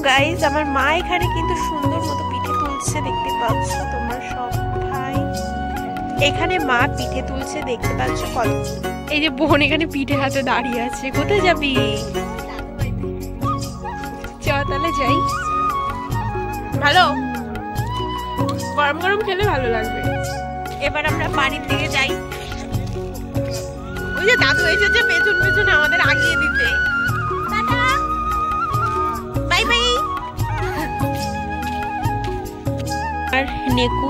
Guys, আমার মা এখানে কিন্তু সুন্দর মতো পিঠে তুলছে, দেখতে পাচ্ছ তোমরা সবাই। এখানে মা পিঠে তুলছে, দেখতে পাচ্ছ। এই যে বোন এখানে পিঠে হাতে দাঁড়িয়ে আছে। কোথায় যাবি? চল তাহলে যাই। ভালো গরম গরম খেলে ভালো লাগবে। এবার আমরা বাড়ির দিকে যাই। ওই যে দাদু এসেছে পেছন পেছন আমাদের আগিয়ে দিতে। Bye bye. আর নেকু।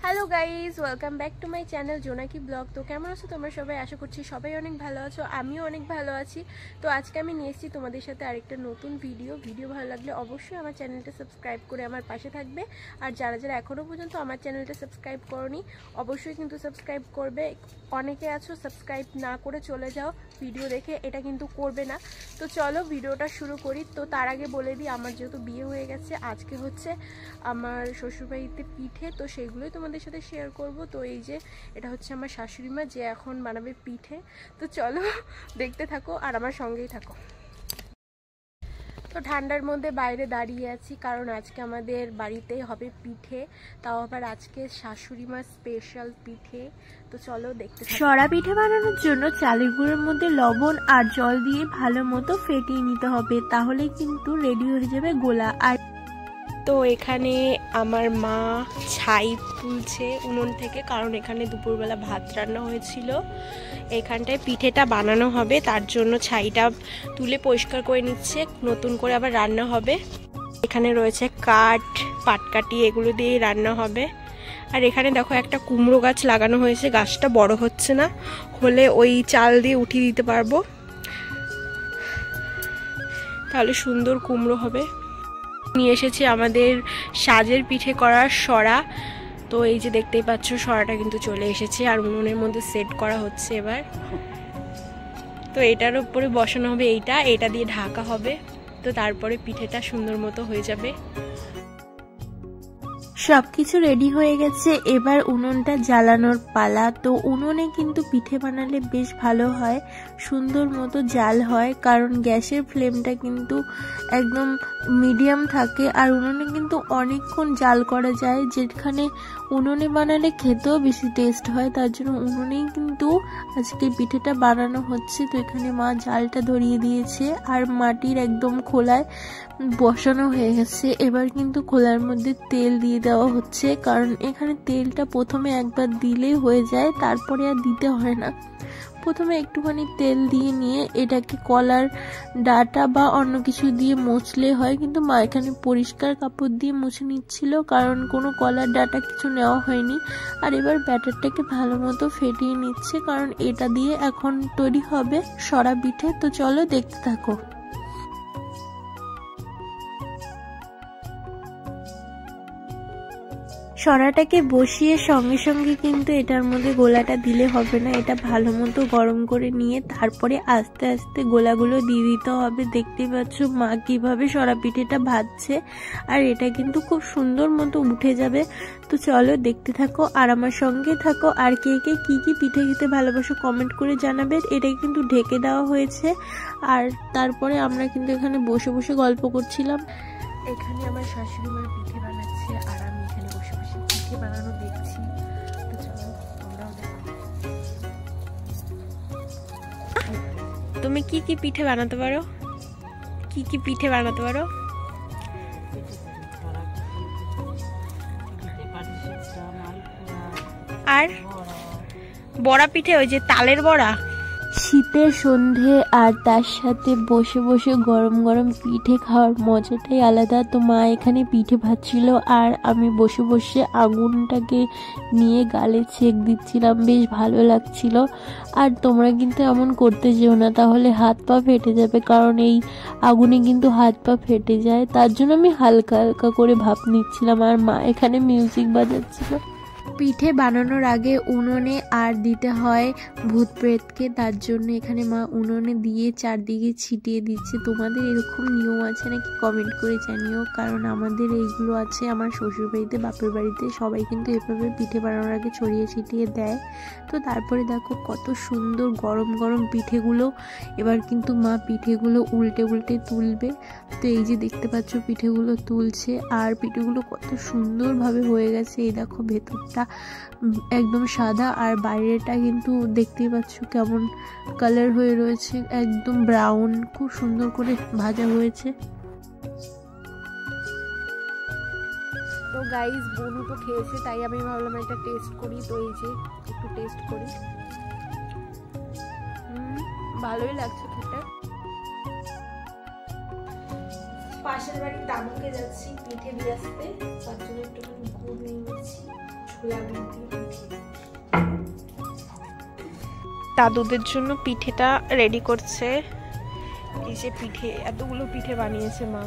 Hello guys, welcome back to my channel Jonaki blog. তো কেমন আছো তোমরা সবাই? আশা করছি সবাই অনেক ভালো আছো, আমিও অনেক ভালো আছি। তো আজকে আমি নিয়ে এসেছি তোমাদের সাথে আরেকটা নতুন ভিডিও ভালো লাগলে অবশ্যই আমার চ্যানেলটা সাবস্ক্রাইব করে আমার পাশে থাকবে। আর যারা যারা এখনও পর্যন্ত আমার চ্যানেলটা সাবস্ক্রাইব করোনি অবশ্যই কিন্তু সাবস্ক্রাইব করবে। অনেকে আছো সাবস্ক্রাইব না করে চলে যাও ভিডিও দেখে, এটা কিন্তু করবে না। তো চলো ভিডিওটা শুরু করি। তো তার আগে বলে দিই, আমার যেহেতু বিয়ে হয়ে গেছে, আজকে হচ্ছে আমার শ্বশুরবাড়িতে পিঠে, তো সেইগুলোই তোমাদের সাথে শেয়ার করব। তো এই যে এটা হচ্ছে আমার শাশুড়ি মা, যে এখন বানাবে পিঠে। তো চলো দেখতে থাকো আর আমার সঙ্গেই থাকো। তো ঠান্ডার মধ্যে বাইরে দাঁড়িয়ে আছি, কারণ আজকে আমাদের বাড়িতেই হবে পিঠে, তাও আবার আজকে শাশুড়ি মার স্পেশাল পিঠে। তো চলো দেখতে থাকো। সরা পিঠে বানানোর জন্য চালের গুঁড়োর মধ্যে লবণ আর জল দিয়ে ভালো মতো ফেটিয়ে নিতে হবে, তাহলে কিন্তু রেডি হয়ে যাবে গোলা। আর তো এখানে আমার মা ছাই তুলছে উনুন থেকে, কারণ এখানে দুপুরবেলা ভাত রান্না হয়েছিল। এখানটায় পিঠেটা বানানো হবে, তার জন্য ছাইটা তুলে পরিষ্কার করে নিচ্ছে, নতুন করে আবার রান্না হবে। এখানে রয়েছে কাঠ, পাটকাঠি, এগুলো দিয়েই রান্না হবে। আর এখানে দেখো একটা কুমড়ো গাছ লাগানো হয়েছে, গাছটা বড় হচ্ছে না, হলে ওই চাল দিয়ে উঠিয়ে দিতে পারবো, তাহলে সুন্দর কুমড়ো হবে। নিয়ে এসেছি আমাদের সাজের পিঠে করার সরা। তো এই যে দেখতেই পাচ্ছ সরাটা কিন্তু চলে এসেছে, আর উনুনের মধ্যে সেট করা হচ্ছে এবার। তো এটার উপরে বসানো হবে, এটা দিয়ে ঢাকা হবে। তো তারপরে পিঠেটা সুন্দর মতো হয়ে যাবে। সবকিছু রেডি হয়ে গেছে, এবার উনুনটা জ্বালানোর পালা। তো উনুনে কিন্তু পিঠে বানালে বেশ ভালো হয়, সুন্দর মতো জাল হয়, কারণ গ্যাসের ফ্লেমটা কিন্তু একদম মিডিয়াম থাকে। আর উনুনে কিন্তু অনেকক্ষণ জাল করা যায়, যেখানে উনুনে বানালে খেতেও বেশি টেস্ট হয়। তার জন্য উনুনেই কিন্তু আজকে পিঠেটা বানানো হচ্ছে। তো এখানে মা জালটা ধরিয়ে দিয়েছে, আর মাটির একদম খোলায় বসানো হয়ে গেছে। এবার কিন্তু খোলার মধ্যে তেল দিয়ে দেওয়া হচ্ছে, কারণ এখানে তেলটা প্রথমে একবার দিলেই হয়ে যায়, তারপরে আর দিতে হয় না। প্রথমে একটুখানি তেল দিয়ে নিয়ে এটাকে কলার ডাটা বা অন্য কিছু দিয়ে মুছলে হয়, কিন্তু মা এখানে পরিষ্কার কাপড় দিয়ে মুছে নিচ্ছিল, কারণ কোনো কলার ডাটা কিছু নেওয়া হয়নি। আর এবার ব্যাটারটাকে ভালো মতো ফেটিয়ে নিচ্ছে, কারণ এটা দিয়ে এখন তৈরি হবে সরা পিঠে। তো চলো দেখতে থাকো। সরাটাকে বসিয়ে সঙ্গে সঙ্গে কিন্তু এটার মধ্যে গোলাটা দিলে হবে না, এটা ভালো মতো গরম করে নিয়ে তারপরে আস্তে আস্তে গোলাগুলো দিয়ে দিতে হবে। দেখতে পাচ্ছ মা কিভাবে সরা পিঠেটা ভাজছে, আর এটা কিন্তু খুব সুন্দর মতো উঠে যাবে। তো চলো দেখতে থাকো আর আমার সঙ্গে থাকো। আর কে কে কি পিঠে খেতে ভালোবাসো কমেন্ট করে জানাবে। এটা কিন্তু ঢেকে দেওয়া হয়েছে, আর তারপরে আমরা কিন্তু এখানে বসে বসে গল্প করছিলাম। এখানে আমার শাশুড়ি মা পিঠে বানাচ্ছে, আর আমি এখানে বসে বসে পিঠে বানানো দেখছি। তো চলো তোমরাও দেখো। তুমি কি পিঠে বানাতে পারো? কি পিঠে বানাতে পারো? আর বড়া পিঠে, ওই যে তালের বড়া। শীতের সন্ধে আর তার সাথে বসে বসে গরম গরম পিঠে খাওয়ার মজাটাই আলাদা। তো মা এখানে পিঠে ভাজছিল, আর আমি বসে বসে আগুনটাকে নিয়ে গালে ছেঁক দিচ্ছিলাম, বেশ ভালো লাগছিল। আর তোমরা কিন্তু এমন করতে যেও না, তাহলে হাত পা ফেটে যাবে, কারণ এই আগুনে কিন্তু হাত পা ফেটে যায়। তার জন্য আমি হালকা হালকা করে ভাপ নিচ্ছিলাম, আর মা এখানে মিউজিক বাজাচ্ছিল। পিঠে বানানোর আগে উনুনে আর দিতে হয় ভূত প্রেতকে, তার জন্য এখানে মা উনুনে দিয়ে চারদিকে ছিটিয়ে দিচ্ছে। তোমাদের এরকম নিয়ম আছে নাকি কমেন্ট করে জানিও, কারণ আমাদের এইগুলো আছে আমার শ্বশুর বাড়িতে, বাপের বাড়িতে সবাই কিন্তু এভাবে পিঠে বানানোর আগে ছড়িয়ে ছিটিয়ে দেয়। তো তারপরে দেখো কত সুন্দর গরম গরম পিঠেগুলো, এবার কিন্তু মা পিঠেগুলো উল্টে উল্টে তুলবে। তো এই যে দেখতে পাচ্ছ পিঠেগুলো তুলছে, আর পিঠেগুলো কত সুন্দরভাবে হয়ে গেছে। এই দেখো ভেতরটা একদম সাদা আর বাইরেটা কিন্তু দেখতেই পাচ্ছ কেমন কালার হয়ে রয়েছে, একদম ব্রাউন, খুব সুন্দর করে ভাজা হয়েছে। তো গাইস বনু তো খেয়েছে, তাই আমি ভাবলাম এটা টেস্ট করি। তো এই যে একটু টেস্ট করি, ভালোই লাগছে খেতে। পাশের বাড়ির দাদুকে যাচ্ছি পিঠে দিয়ে আসতে, তার জন্য একটুখানি গুড় নিয়ে নিচ্ছি, ছোলা গুড় দিয়ে পিঠে। দাদুদের জন্য পিঠেটা রেডি করছে। এই যে পিঠে, এতগুলো পিঠে বানিয়েছে মা।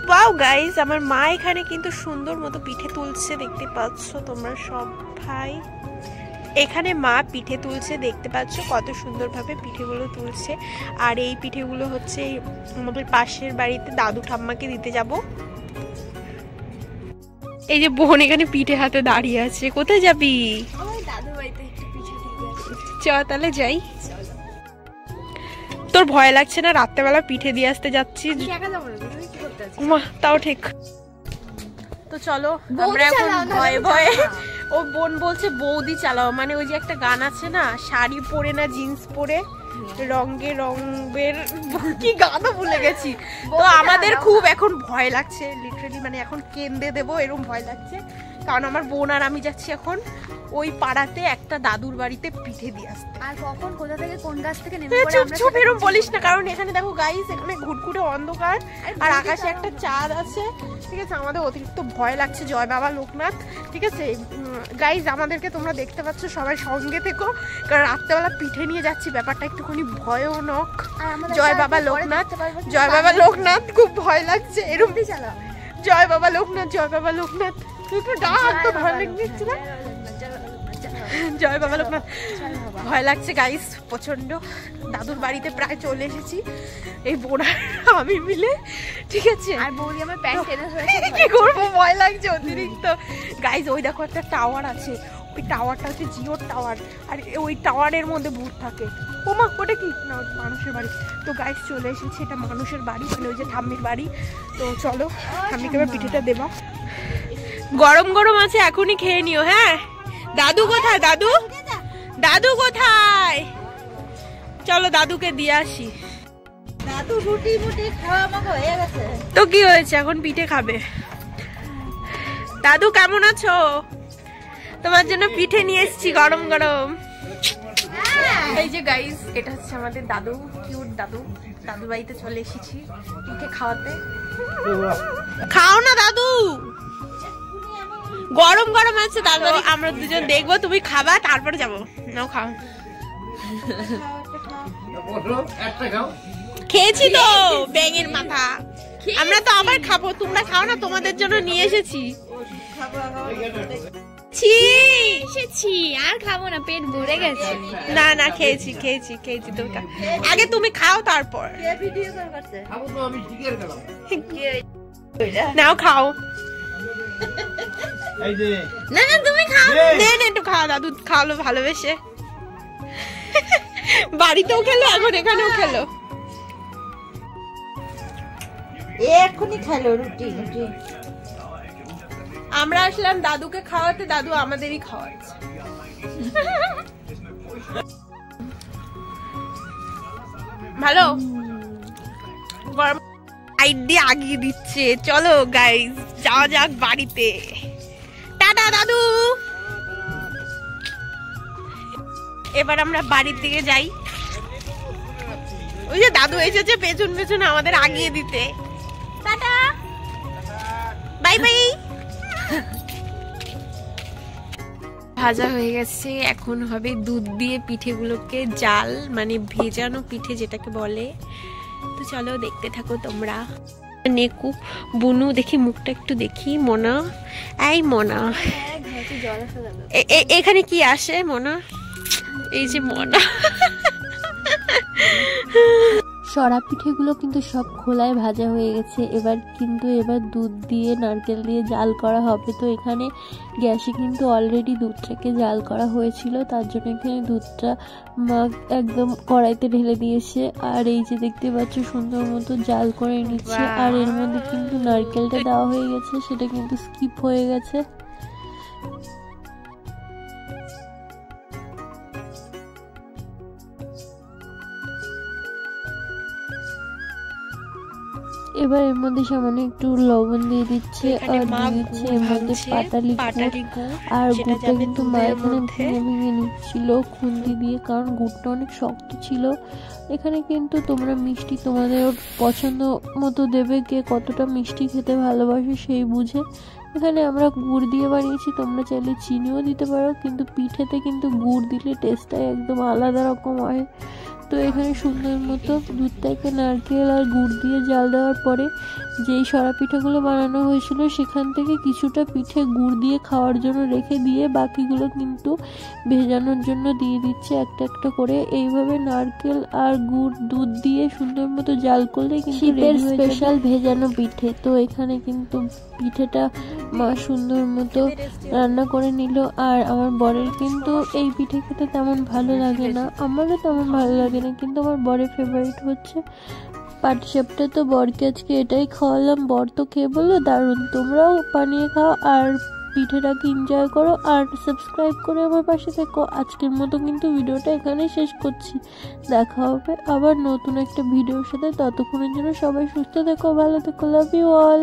ওয়াও গাইস, আমার মা এখানে কিন্তু সুন্দর মতো পিঠে তুলছে, দেখতে পাচ্ছ তোমরা সব ভাই। এখানে মা পিঠে তুলছে, দেখতে পাচ্ছ কত সুন্দরভাবে পিঠেগুলো তুলছে। আর এই পিঠেগুলো হচ্ছে আমাদের পাশের বাড়িতে দাদু ঠাম্মাকে দিতে যাব। এই যে বোন এখানে পিঠে হাতে দাঁড়িয়ে আছে, কোথায় যাবি? দাদু বাড়িতে একটু পিঠে দিতে আসি। চ তাহলে যাই। তোর ভয় লাগছে না? রাত্রেবেলা পিঠে দিয়ে আসতে যাচ্ছি। তাও ঠিক। তো চলো আমরা এখন ভয়ে ভয়ে, ও বোন বলছে বৌদি চালাও, মানে ওই যে একটা গান আছে না, শাড়ি পরে না জিন্স পরে রঙে রঙের, কি গানও ভুলে গেছি। তো আমাদের খুব এখন ভয় লাগছে, লিটারালি মানে এখন কেঁদে দেবো এরকম ভয় লাগছে। কারণ আমার বোন আর আমি যাচ্ছি এখন ওই পাড়াতে একটা দাদুর বাড়িতে পিঠে দিয়ে আসতে। আর কখন কোথা থেকে কোন গাছ থেকে নেমে পড়ে আমরা চুপ এরকম বলিস না, কারণ এখানে দেখো গাইস, এখানে ঘুটঘুটে অন্ধকার আর আকাশে একটা চাঁদ আছে, ঠিক আছে? আমাদের অতিরিক্ত ভয় লাগছে। জয় বাবা লোকনাথ, ঠিক আছে গাইস? আমাদেরকে তোমরা দেখতে পাচ্ছ, সবাই সঙ্গে থেকো, কারণ রাত্রেবেলা পিঠে নিয়ে যাচ্ছি, ব্যাপারটা একটুখানি ভয়ানক। জয় বাবা লোকনাথ, জয় বাবা লোকনাথ, খুব ভয় লাগছে এরকম চালাও। জয় বাবা লোকনাথ, জয় বাবা লোকনাথ, তুই তো ডাক, তো ভয় লাগছে না? জয় বাবা লোকনাথ। ভয় লাগছে গাইস প্রচন্ড। দাদুর বাড়িতে প্রায় চলে এসেছি এই বোনা আমি মিলে, ঠিক আছে? আর বৌদি আমার প্যান্ট টেনে ধরেছে, কি করবো, ভয় লাগছে অতিরিক্ত। গাইস ওই দেখো একটা টাওয়ার আছে, ওই টাওয়ারটা হচ্ছে জিওর টাওয়ার, আর ওই টাওয়ারের মধ্যে ভূত থাকে। ও মা, ওটা কি না মানুষের বাড়ি? তো গাইস চলে এসেছি, এটা মানুষের বাড়ি, মানে ওই যে ঠাম্মির বাড়ি। তো চলো ঠাম্মিকে এবার পিঠেটা দেবা। গরম গরম আছে, এখনই খেয়ে নিও। হ্যাঁ, দাদু কোথায়? দাদু, দাদু কোথায়? চলো দাদুকে দিয়ে আসি। দাদু রুটি মুটি খাওয়া আমাকে হয়ে গেছে। তো কি হয়েছে, এখন পিঠে খাবে। দাদু কেমন আছো? তোমার জন্য পিঠে নিয়ে এসেছি গরম গরম। এই যে গাইস, এটা হচ্ছে আমাদের দাদু, কিউট দাদু। দাদু বাড়িতে চলে এসেছি পিঠে খাওয়াতে। খাও না দাদু, গরম গরম আছে। তারপর আমরা দুজন দেখবো, তুমি খাবা, তারপর যাবো। নাও খাও। খেয়েছি তো ব্যাঙের মাথা, আমরা তো আবার খাবো। তোমরা খাও না, তোমাদের জন্য নিয়ে এসেছি। আর খাবো না, পেট ভরে গেছে। না না, খেয়েছি খেয়েছি খেয়েছি। তুমি আগে তুমি খাও, তারপর নাও খাও। না না তুমি খাও, নে একটু খাও, দাদু খাওয়ালো ভালোবেসে। বাড়িতেও খেলো, এখন এখানেও খেলো। এক্ষুনি খেলো রুটি রুটি। আমরা আসলাম দাদুকে খাওয়াতে, দাদু আমাদেরই খাওয়াচ্ছে। ভালো গরম সাইড দিয়ে আগিয়ে দিচ্ছে। চলো গাইস যাওয়া যাক বাড়িতে। টাটা দাদু। এবার আমরা বাড়ির দিকে যাই। ওই যে দাদু এসেছে পেছন পেছন আমাদের আগিয়ে দিতে। Tata, bye bye. ভাজা হয়ে গেছে, এখন হবে দুধ দিয়ে পিঠেগুলোকে জাল, মানে ভেজানো পিঠে যেটাকে বলে। তো চলো দেখতে থাকো তোমরা। নেকু বুনু, দেখি মুখটা একটু দেখি। মনা, এই মনা, এখানে কি আসে মনা? এই যে মনা। সরা পিঠেগুলো কিন্তু সব খোলায় ভাজা হয়ে গেছে। এবার দুধ দিয়ে নারকেল দিয়ে জাল করা হবে। তো এখানে গ্যাসে কিন্তু অলরেডি দুধটাকে জাল করা হয়েছিল, তার জন্য এখানে দুধটা একদম কড়াইতে ঢেলে দিয়েছে। আর এই যে দেখতে পাচ্ছ সুন্দর মতো জাল করে নিচ্ছে। আর এর মধ্যে কিন্তু নারকেলটা দেওয়া হয়ে গেছে, সেটা কিন্তু স্কিপ হয়ে গেছে। এবার এর মধ্যে সামান্য একটু লবণ দিয়ে দিচ্ছে, আর দিয়ে দিচ্ছে এর মধ্যে পাটালি গুড়। আর গুড়টা কিন্তু মা এখানে ভেঙে ভেঙে নিচ্ছিল খুন্তি দিয়ে, কারণ গুড়টা অনেক শক্ত ছিল। এখানে কিন্তু তোমরা মিষ্টি তোমাদের পছন্দ মতো দেবে, কে কতটা মিষ্টি খেতে ভালোবাসে সেই বুঝে। এখানে আমরা গুড় দিয়ে বানিয়েছি, তোমরা চাইলে চিনিও দিতে পারো, কিন্তু পিঠেতে কিন্তু গুড় দিলে টেস্টটাই একদম আলাদা রকম হয়। তো এখানে সুন্দর মতো দুধটাকে নারকেল আর গুড় দিয়ে জাল দেওয়ার পরে যেই সরা পিঠাগুলো বানানো হয়েছিল সেখান থেকে কিছুটা পিঠে গুড় দিয়ে খাওয়ার জন্য রেখে দিয়ে বাকিগুলো কিন্তু ভেজানোর জন্য দিয়ে দিচ্ছে একটা একটা করে। এইভাবে নারকেল আর গুড় দুধ দিয়ে সুন্দর মতো জাল করলে কিন্তু শীতের স্পেশাল ভেজানো পিঠে। তো এখানে কিন্তু পিঠেটা মা সুন্দর মতো রান্না করে নিল। আর আমার বরের কিন্তু এই পিঠে খেতে তেমন ভালো লাগে না, আমারও তেমন ভালো লাগে না, কিন্তু আমার বরের ফেভারিট হচ্ছে পাটিসাপটা। তো বরকে আজকে এটাই খাওয়ালাম। বর তো খেয়ে বললো দারুণ। তোমরাও বানিয়ে খাও আর পিঠেটাকে এনজয় করো, আর সাবস্ক্রাইব করে আমার পাশে থেকো। আজকের মতো কিন্তু ভিডিওটা এখানেই শেষ করছি। দেখা হবে আবার নতুন একটা ভিডিওর সাথে। ততক্ষণের জন্য সবাই সুস্থ থেকো, ভালো থেকো। Love you all.